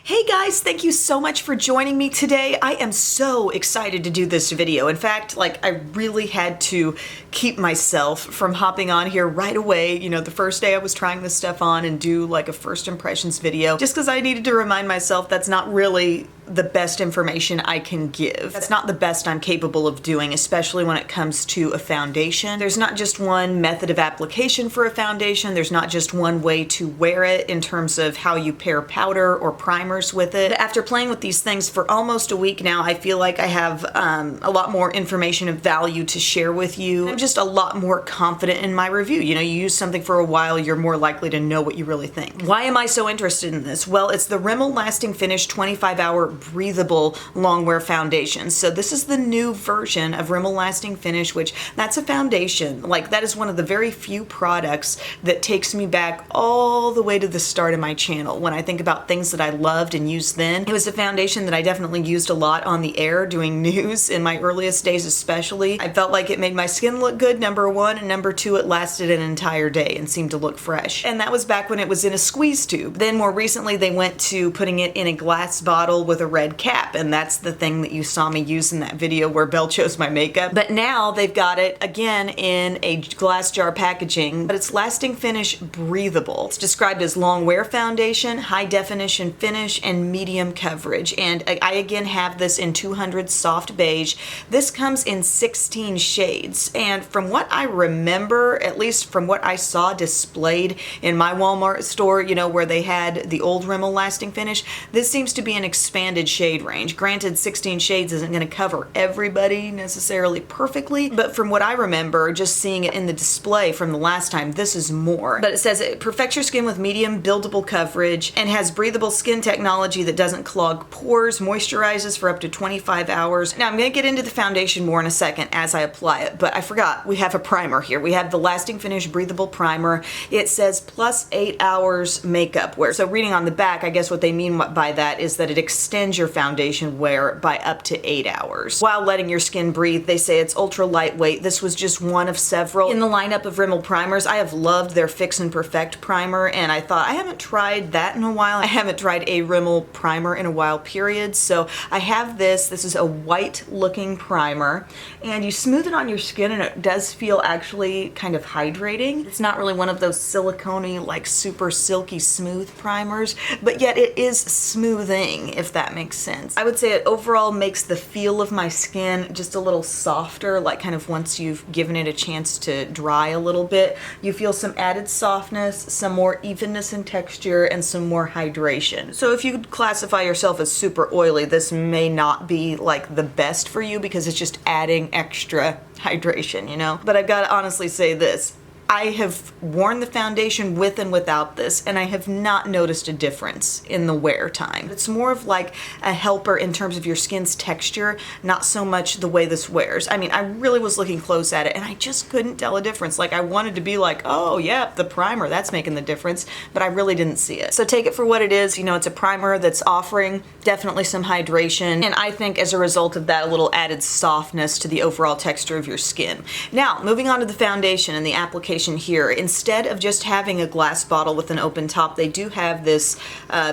Hey guys, thank you so much for joining me today. I am so excited to do this video. In fact, I really had to keep myself from hopping on here right away, the first day I was trying this stuff on and do a first impressions video, just because I needed to remind myself that's not really the best information I can give. That's not the best I'm capable of doing, especially when it comes to a foundation. There's not just one method of application for a foundation. There's not just one way to wear it in terms of how you pair powder or primers with it. But after playing with these things for almost a week now, I feel like I have a lot more information of value to share with you. I'm just a lot more confident in my review. You use something for a while, you're more likely to know what you really think. Why am I so interested in this? Well, it's the Rimmel Lasting Finish 25-Hour Breathable Longwear Foundation. So this is the new version of Rimmel Lasting Finish, which that's a foundation. That is one of the very few products that takes me back all the way to the start of my channel. When I think about things that I loved and used then, it was a foundation that I definitely used a lot on the air doing news in my earliest days especially. I felt like it made my skin look good, number one, and number two, it lasted an entire day and seemed to look fresh. And that was back when it was in a squeeze tube. Then more recently they went to putting it in a glass bottle with a red cap, and that's the thing that you saw me use in that video where Belle chose my makeup. But now they've got it again in a glass jar packaging, but it's Lasting Finish Breathable. It's described as long wear foundation, high definition finish, and medium coverage. And I again have this in 200 soft beige. This comes in 16 shades, and from what I remember, at least from what I saw displayed in my Walmart store, where they had the old Rimmel Lasting Finish, this seems to be an expanded shade range. Granted, 16 shades isn't going to cover everybody necessarily perfectly, but from what I remember, just seeing it in the display from the last time, this is more. But it says it perfects your skin with medium buildable coverage and has breathable skin technology that doesn't clog pores, moisturizes for up to 25 hours. Now I'm going to get into the foundation more in a second as I apply it, but I forgot we have a primer here. We have the Lasting Finish Breathable Primer. It says plus 8 hours makeup wear. So reading on the back, I guess what they mean by that is that it extends your foundation wear by up to 8 hours while letting your skin breathe. They say it's ultra lightweight. This was just one of several in the lineup of Rimmel primers. I have loved their Fix and Perfect primer, and I thought I haven't tried that in a while. I haven't tried a Rimmel primer in a while, period. So I have this. This is a white looking primer, and you smooth it on your skin and it does feel actually kind of hydrating. It's not really one of those silicone-y, super silky smooth primers, but yet it is smoothing, if that makes sense. I would say it overall makes the feel of my skin just a little softer, kind of once you've given it a chance to dry a little bit. You feel some added softness, some more evenness in texture, and some more hydration. So if you classify yourself as super oily, this may not be the best for you because it's just adding extra hydration, But I've got to honestly say this. I have worn the foundation with and without this, and I have not noticed a difference in the wear time. It's more of a helper in terms of your skin's texture, not so much the way this wears. I mean, I really was looking close at it, and I just couldn't tell a difference. I wanted to be oh yeah, the primer, that's making the difference, but I really didn't see it. So take it for what it is. It's a primer that's offering definitely some hydration, and I think as a result of that, a little added softness to the overall texture of your skin. Now, moving on to the foundation and the application here. Instead of just having a glass bottle with an open top, they do have this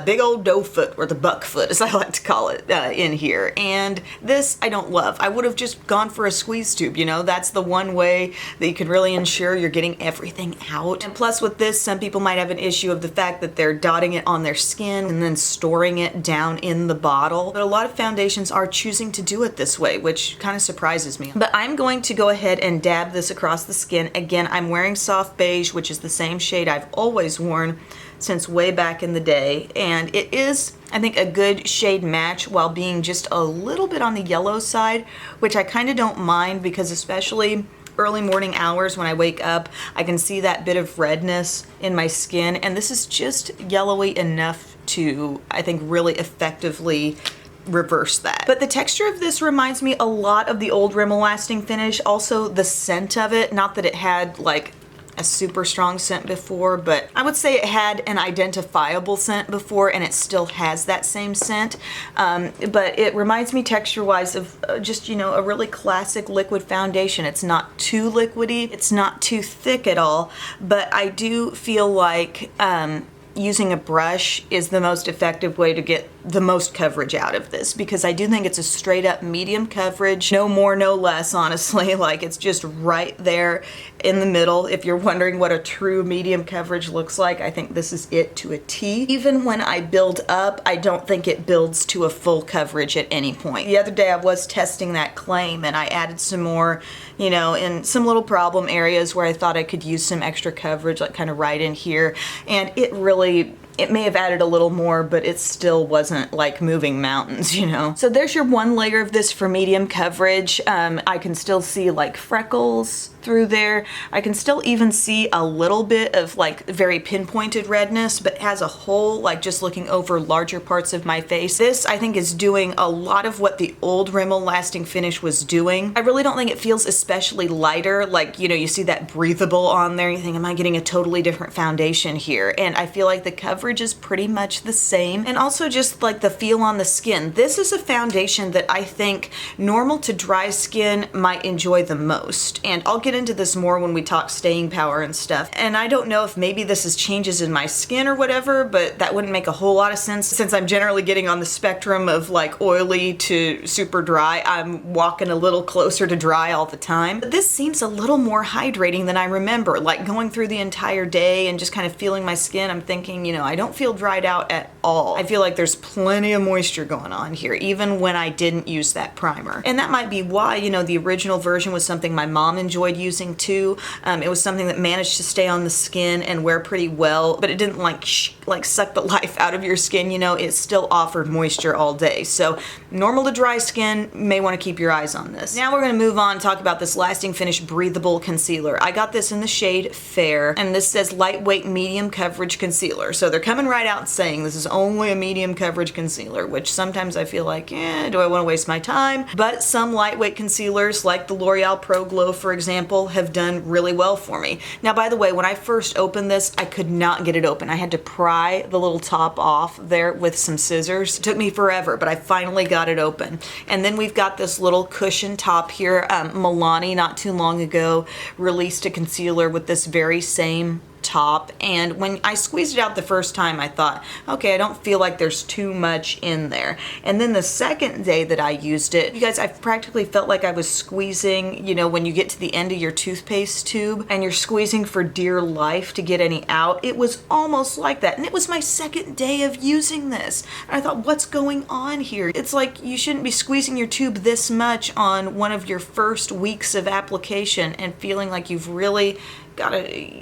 big old doe foot, or the buck foot as I like to call it, in here. And this I don't love. I would have just gone for a squeeze tube, that's the one way that you could really ensure you're getting everything out. And plus with this, some people might have an issue of the fact that they're dotting it on their skin and then storing it down in the bottle. But a lot of foundations are choosing to do it this way, which kind of surprises me. But I'm going to go ahead and dab this across the skin. Again, I'm wearing soft beige, which is the same shade I've always worn since way back in the day, and it is, I think, a good shade match while being just a little bit on the yellow side, which I kind of don't mind because especially early morning hours when I wake up, I can see that bit of redness in my skin, and this is just yellowy enough to, I think, really effectively reverse that. But the texture of this reminds me a lot of the old Rimmel Lasting Finish. Also the scent of it, not that it had a super strong scent before, but I would say it had an identifiable scent before, and it still has that same scent. But it reminds me texture-wise of just, a really classic liquid foundation. It's not too liquidy, it's not too thick at all, but I do feel like using a brush is the most effective way to get the most coverage out of this, because I do think it's a straight up medium coverage, no more, no less, honestly. Like, it's just right there in the middle. If you're wondering what a true medium coverage looks like, I think this is it to a T. Even when I build up, I don't think it builds to a full coverage at any point. The other day I was testing that claim and I added some more, you know, in some little problem areas where I thought I could use some extra coverage, like kind of right in here, and it may have added a little more, but it still wasn't like moving mountains, you know? So there's your one layer of this for medium coverage. I can still see like freckles through there. I can still even see a little bit of like very pinpointed redness, but as a whole, like just looking over larger parts of my face, this I think is doing a lot of what the old Rimmel Lasting Finish was doing. I really don't think it feels especially lighter. Like, you know, you see that Breathable on there, you think, am I getting a totally different foundation here? And I feel like the coverage is pretty much the same. And also just like the feel on the skin. This is a foundation that I think normal to dry skin might enjoy the most. And I'll get into this more when we talk staying power and stuff. And I don't know if maybe this is changes in my skin or whatever, but that wouldn't make a whole lot of sense since I'm generally getting on the spectrum of like oily to super dry. I'm walking a little closer to dry all the time. But this seems a little more hydrating than I remember. Like going through the entire day and just kind of feeling my skin, I'm thinking, you know, I don't feel dried out at all. I feel like there's plenty of moisture going on here, even when I didn't use that primer. And that might be why, you know, the original version was something my mom enjoyed using too. It was something that managed to stay on the skin and wear pretty well, but it didn't like suck the life out of your skin, you know, it still offered moisture all day. So normal to dry skin, may want to keep your eyes on this. Now we're going to move on and talk about this Lasting Finish Breathable Concealer. I got this in the shade Fair, and this says lightweight medium coverage concealer. So they're coming right out saying this is only a medium coverage concealer, which sometimes I feel like, do I want to waste my time? But some lightweight concealers, like the L'Oreal Pro Glow, for example, have done really well for me. Now, by the way, when I first opened this, I could not get it open. I had to pry the little top off there with some scissors. It took me forever, but I finally got it open. And then we've got this little cushion top here. Milani, not too long ago, released a concealer with this very same top, and when I squeezed it out the first time, I thought, okay, I don't feel like there's too much in there. And then the second day that I used it, you guys, I practically felt like I was squeezing, you know, when you get to the end of your toothpaste tube and you're squeezing for dear life to get any out. It was almost like that. And it was my second day of using this. And I thought, what's going on here? It's like you shouldn't be squeezing your tube this much on one of your first weeks of application and feeling like you've really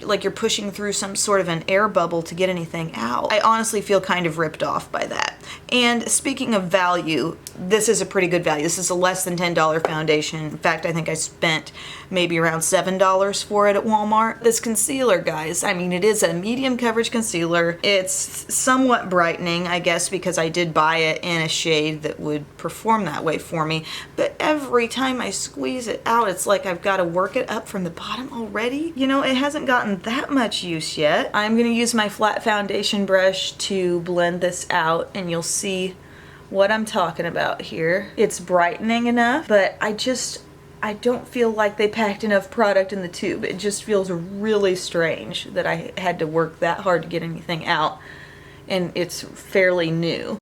like you're pushing through some sort of an air bubble to get anything out. I honestly feel kind of ripped off by that. And speaking of value, this is a pretty good value. This is a less than $10 foundation. In fact, I think I spent maybe around $7 for it at Walmart. This concealer, guys, I mean, it is a medium coverage concealer. It's somewhat brightening, I guess, because I did buy it in a shade that would perform that way for me. But every time I squeeze it out, it's like I've got to work it up from the bottom already. You know, it hasn't gotten that much use yet. I'm going to use my flat foundation brush to blend this out, and you'll see what I'm talking about here. It's brightening enough, but I don't feel like they packed enough product in the tube. It just feels really strange that I had to work that hard to get anything out, and it's fairly new.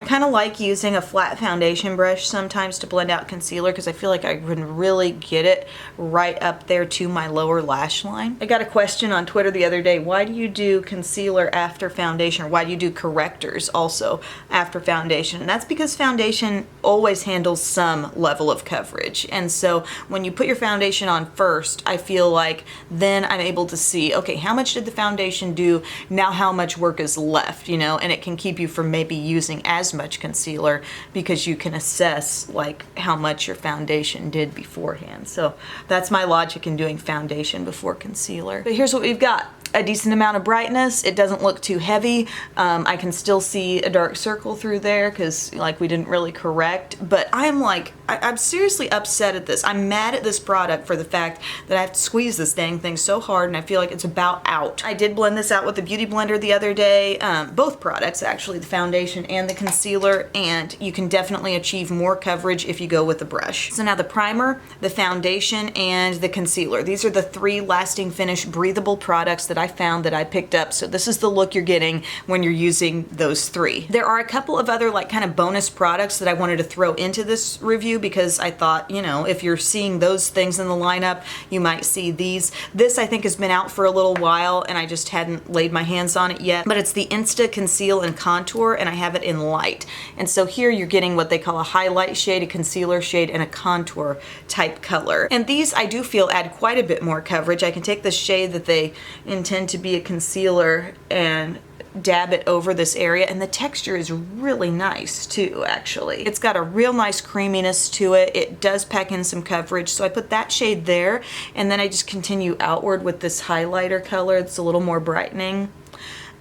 I kind of like using a flat foundation brush sometimes to blend out concealer because I feel like I can really get it right up there to my lower lash line. I got a question on Twitter the other day, why do you do concealer after foundation, or why do you do correctors also after foundation? And that's because foundation always handles some level of coverage. And so when you put your foundation on first, I feel like then I'm able to see, okay, how much did the foundation do? Now how much work is left, you know, and it can keep you from maybe using as much concealer because you can assess like how much your foundation did beforehand. So that's my logic in doing foundation before concealer. But here's what we've got. A decent amount of brightness. It doesn't look too heavy. I can still see a dark circle through there because like we didn't really correct, but I'm seriously upset at this. I'm mad at this product for the fact that I have to squeeze this dang thing so hard and I feel like it's about out. I did blend this out with the Beauty Blender the other day, both products actually, the foundation and the concealer, and you can definitely achieve more coverage if you go with the brush. So now the primer, the foundation, and the concealer. These are the three Lasting Finish breathable products that I found that I picked up. So this is the look you're getting when you're using those three. There are a couple of other like kind of bonus products that I wanted to throw into this review because I thought, you know, if you're seeing those things in the lineup, you might see these. This I think has been out for a little while and I just hadn't laid my hands on it yet, but it's the Insta Conceal and Contour and I have it in light. And so here you're getting what they call a highlight shade, a concealer shade, and a contour type color. And these I do feel add quite a bit more coverage. I can take the shade that they intend to be a concealer and dab it over this area, and the texture is really nice too, actually. It's got a real nice creaminess to it. It does pack in some coverage, so I put that shade there, and then I just continue outward with this highlighter color. It's a little more brightening.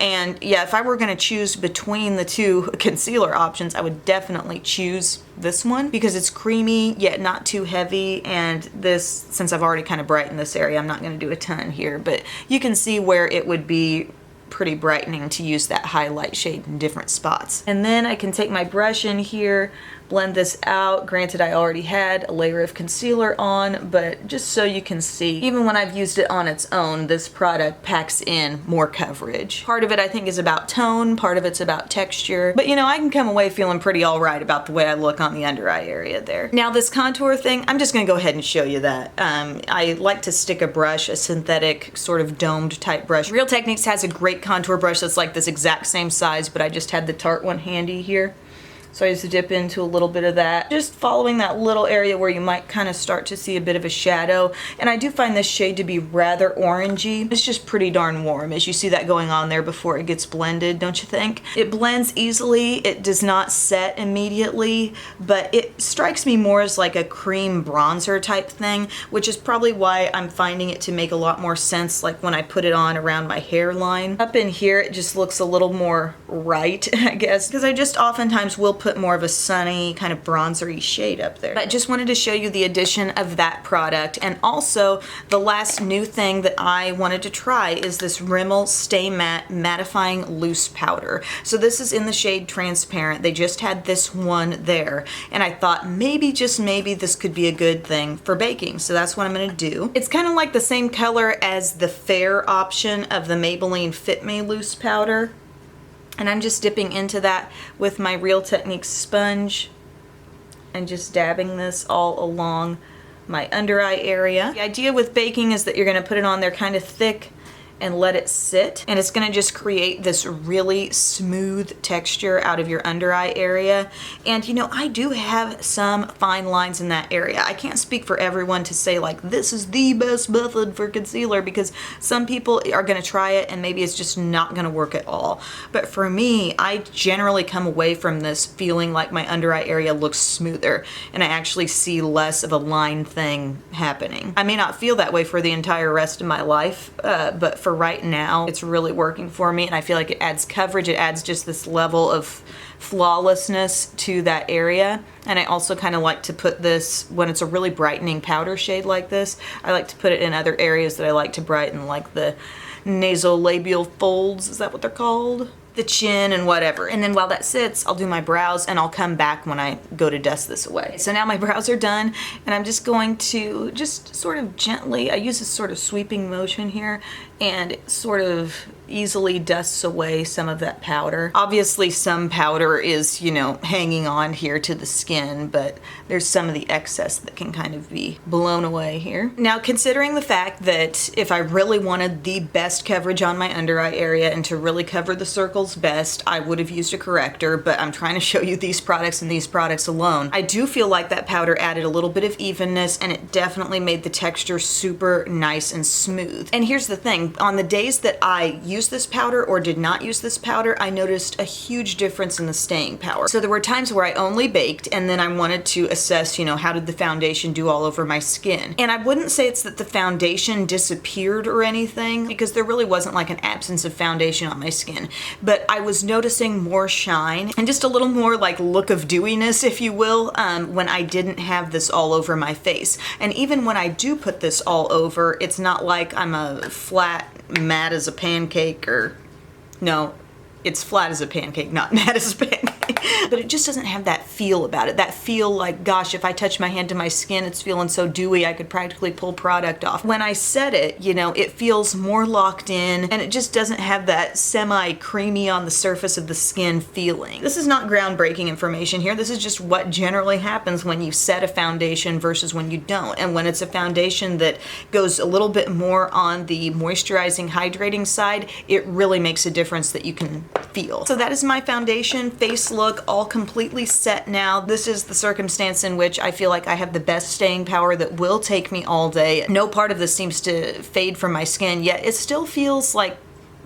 And yeah, if I were going to choose between the two concealer options, I would definitely choose this one because it's creamy yet not too heavy. And this, since I've already kind of brightened this area, I'm not going to do a ton here, but you can see where it would be pretty brightening to use that highlight shade in different spots. And then I can take my brush in here, blend this out. Granted, I already had a layer of concealer on, but just so you can see, even when I've used it on its own, this product packs in more coverage. Part of it I think is about tone, part of it's about texture, but you know, I can come away feeling pretty all right about the way I look on the under eye area there. Now this contour thing, I'm just gonna go ahead and show you that. I like to stick a brush, a synthetic sort of domed type brush. Real Techniques has a great contour brush that's like this exact same size, but I just had the Tarte one handy here. So I just dip into a little bit of that, just following that little area where you might kind of start to see a bit of a shadow. And I do find this shade to be rather orangey. It's just pretty darn warm as you see that going on there before it gets blended, don't you think? It blends easily, it does not set immediately, but it strikes me more as like a cream bronzer type thing, which is probably why I'm finding it to make a lot more sense like when I put it on around my hairline. Up in here it just looks a little more right, I guess, because I just oftentimes will put more of a sunny kind of bronzery shade up there. But I just wanted to show you the addition of that product, and also the last new thing that I wanted to try is this Rimmel Stay Matte Mattifying Loose Powder. So this is in the shade Transparent. They just had this one there, and I thought maybe, just maybe, this could be a good thing for baking. So that's what I'm gonna do. It's kind of like the same color as the fair option of the Maybelline Fit Me Loose Powder. And I'm just dipping into that with my Real Techniques sponge and just dabbing this all along my under eye area. The idea with baking is that you're gonna put it on there kind of thick and let it sit, and it's gonna just create this really smooth texture out of your under eye area. And you know, I do have some fine lines in that area. I can't speak for everyone to say like this is the best method for concealer, because some people are gonna try it and maybe it's just not gonna work at all. But for me, I generally come away from this feeling like my under eye area looks smoother and I actually see less of a line thing happening. I may not feel that way for the entire rest of my life, but for right now, it's really working for me, and I feel like it adds coverage. It adds just this level of flawlessness to that area. And I also kind of like to put this, when it's a really brightening powder shade like this, I like to put it in other areas that I like to brighten, like the nasolabial folds, is that what they're called? The chin and whatever. And then while that sits, I'll do my brows and I'll come back when I go to dust this away. So now my brows are done, and I'm just going to just sort of gently, I use this sort of sweeping motion here, and it sort of easily dusts away some of that powder. Obviously some powder is, you know, hanging on here to the skin, but there's some of the excess that can kind of be blown away here. Now, considering the fact that if I really wanted the best coverage on my under eye area and to really cover the circles best, I would have used a corrector, but I'm trying to show you these products and these products alone. I do feel like that powder added a little bit of evenness, and it definitely made the texture super nice and smooth. And here's the thing, on the days that I used this powder or did not use this powder, I noticed a huge difference in the staying power. So there were times where I only baked and then I wanted to assess, you know, how did the foundation do all over my skin. And I wouldn't say it's that the foundation disappeared or anything, because there really wasn't like an absence of foundation on my skin, but I was noticing more shine and just a little more like look of dewiness, if you will, when I didn't have this all over my face. And even when I do put this all over, it's not like I'm a flat matte as a pancake, or no, it's flat as a pancake, not matte as a pancake. But it just doesn't have that feel about it. That feel like, gosh, if I touch my hand to my skin, it's feeling so dewy, I could practically pull product off. When I set it, you know, it feels more locked in, and it just doesn't have that semi-creamy on the surface of the skin feeling. This is not groundbreaking information here. This is just what generally happens when you set a foundation versus when you don't. And when it's a foundation that goes a little bit more on the moisturizing, hydrating side, it really makes a difference that you can feel. So that is my foundation face look, all completely set now. This is the circumstance in which I feel like I have the best staying power that will take me all day. No part of this seems to fade from my skin, yet it still feels like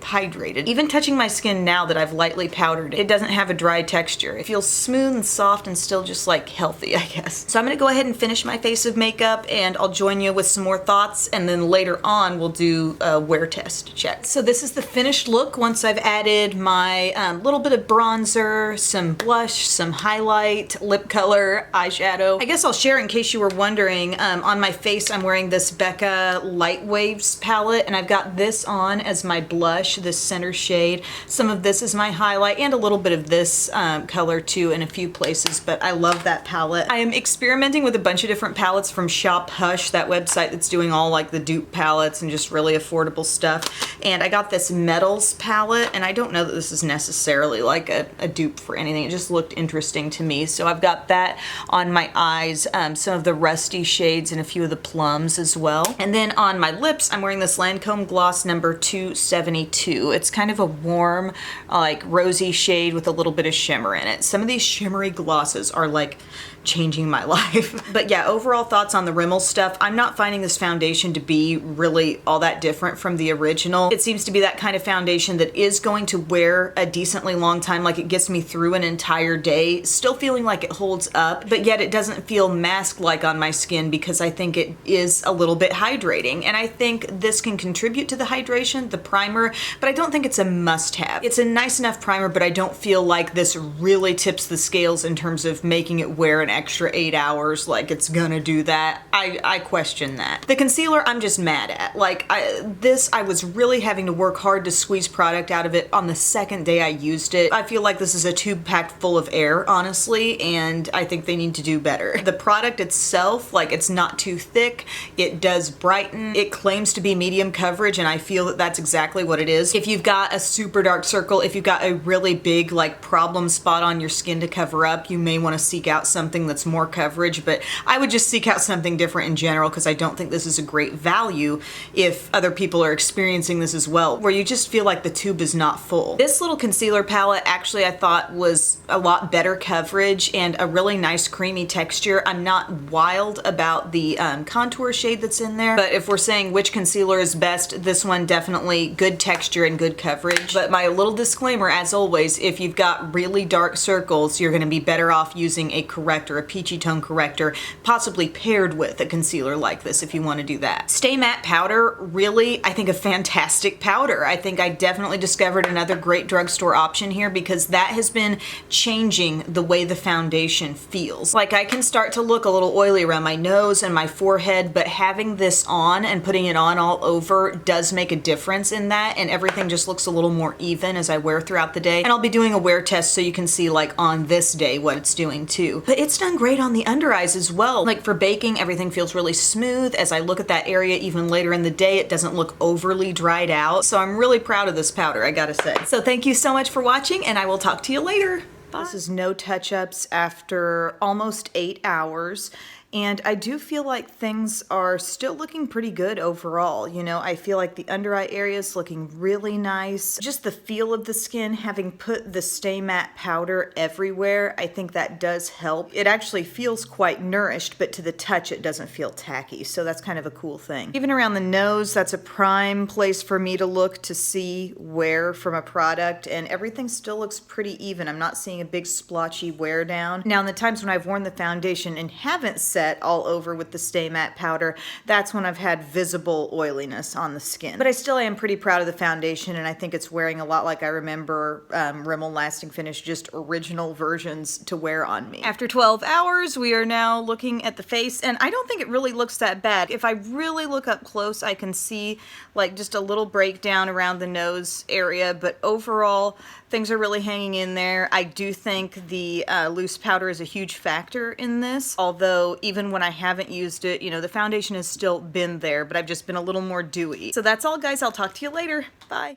hydrated. Even touching my skin now that I've lightly powdered it doesn't have a dry texture. It feels smooth and soft and still just like healthy, I guess. So I'm gonna go ahead and finish my face of makeup, and I'll join you with some more thoughts, and then later on we'll do a wear test check. So this is the finished look once I've added my little bit of bronzer, some blush, some highlight, lip color, eyeshadow. I guess I'll share in case you were wondering, on my face I'm wearing this Becca Light Waves palette, and I've got this on as my blush, this center shade. Some of this is my highlight, and a little bit of this color too in a few places, but I love that palette. I am experimenting with a bunch of different palettes from Shop Hush, that website that's doing all like the dupe palettes and just really affordable stuff. And I got this Metals palette, and I don't know that this is necessarily like a dupe for anything. It just looked interesting to me. So I've got that on my eyes, some of the rusty shades and a few of the plums as well. And then on my lips, I'm wearing this Lancome Gloss number 272. It's kind of a warm, like rosy shade with a little bit of shimmer in it. Some of these shimmery glosses are like changing my life. But yeah, overall thoughts on the Rimmel stuff. I'm not finding this foundation to be really all that different from the original. It seems to be that kind of foundation that is going to wear a decently long time, like it gets me through an entire day, still feeling like it holds up, but yet it doesn't feel mask-like on my skin because I think it is a little bit hydrating. And I think this can contribute to the hydration, the primer, but I don't think it's a must-have. It's a nice enough primer, but I don't feel like this really tips the scales in terms of making it wear an extra 8 hours, like it's gonna do that. I question that. The concealer I'm just mad at. Like I was really having to work hard to squeeze product out of it on the second day I used it. I feel like this is a tube packed full of air, honestly, and I think they need to do better. The product itself, like it's not too thick, it does brighten, it claims to be medium coverage, and I feel that that's exactly what it is. If you've got a super dark circle, if you've got a really big like problem spot on your skin to cover up, you may want to seek out something that's more coverage, but I would just seek out something different in general because I don't think this is a great value if other people are experiencing this as well, where you just feel like the tube is not full. This little concealer palette actually I thought was a lot better coverage and a really nice creamy texture. I'm not wild about the contour shade that's in there, but if we're saying which concealer is best, this one definitely good texture and good coverage. But my little disclaimer, as always, if you've got really dark circles, you're gonna be better off using a corrector, a peachy tone corrector, possibly paired with a concealer like this if you want to do that. Stay Matte powder, really, I think a fantastic powder. I think I definitely discovered another great drugstore option here because that has been changing the way the foundation feels. Like I can start to look a little oily around my nose and my forehead, but having this on and putting it on all over does make a difference in that, and everything just looks a little more even as I wear throughout the day. And I'll be doing a wear test so you can see like on this day what it's doing too. But it's done great on the under eyes as well. Like for baking, everything feels really smooth. As I look at that area even later in the day, it doesn't look overly dried out. So I'm really proud of this powder, I gotta say. So thank you so much for watching, and I will talk to you later. Bye. This is no touch-ups after almost 8 hours. And I do feel like things are still looking pretty good overall. You know, I feel like the under eye area is looking really nice. Just the feel of the skin, having put the Stay Matte powder everywhere, I think that does help. It actually feels quite nourished, but to the touch it doesn't feel tacky. So that's kind of a cool thing. Even around the nose, that's a prime place for me to look to see wear from a product, and everything still looks pretty even. I'm not seeing a big splotchy wear down. Now in the times when I've worn the foundation and haven't set set all over with the Stay Matte powder, that's when I've had visible oiliness on the skin. But I still am pretty proud of the foundation, and I think it's wearing a lot like I remember Rimmel Lasting Finish, just original versions to wear on me. After 12 hours, we are now looking at the face, and I don't think it really looks that bad. If I really look up close, I can see like just a little breakdown around the nose area, but overall, things are really hanging in there. I do think the loose powder is a huge factor in this, although even when I haven't used it, you know, the foundation has still been there, but I've just been a little more dewy. So that's all, guys. I'll talk to you later. Bye.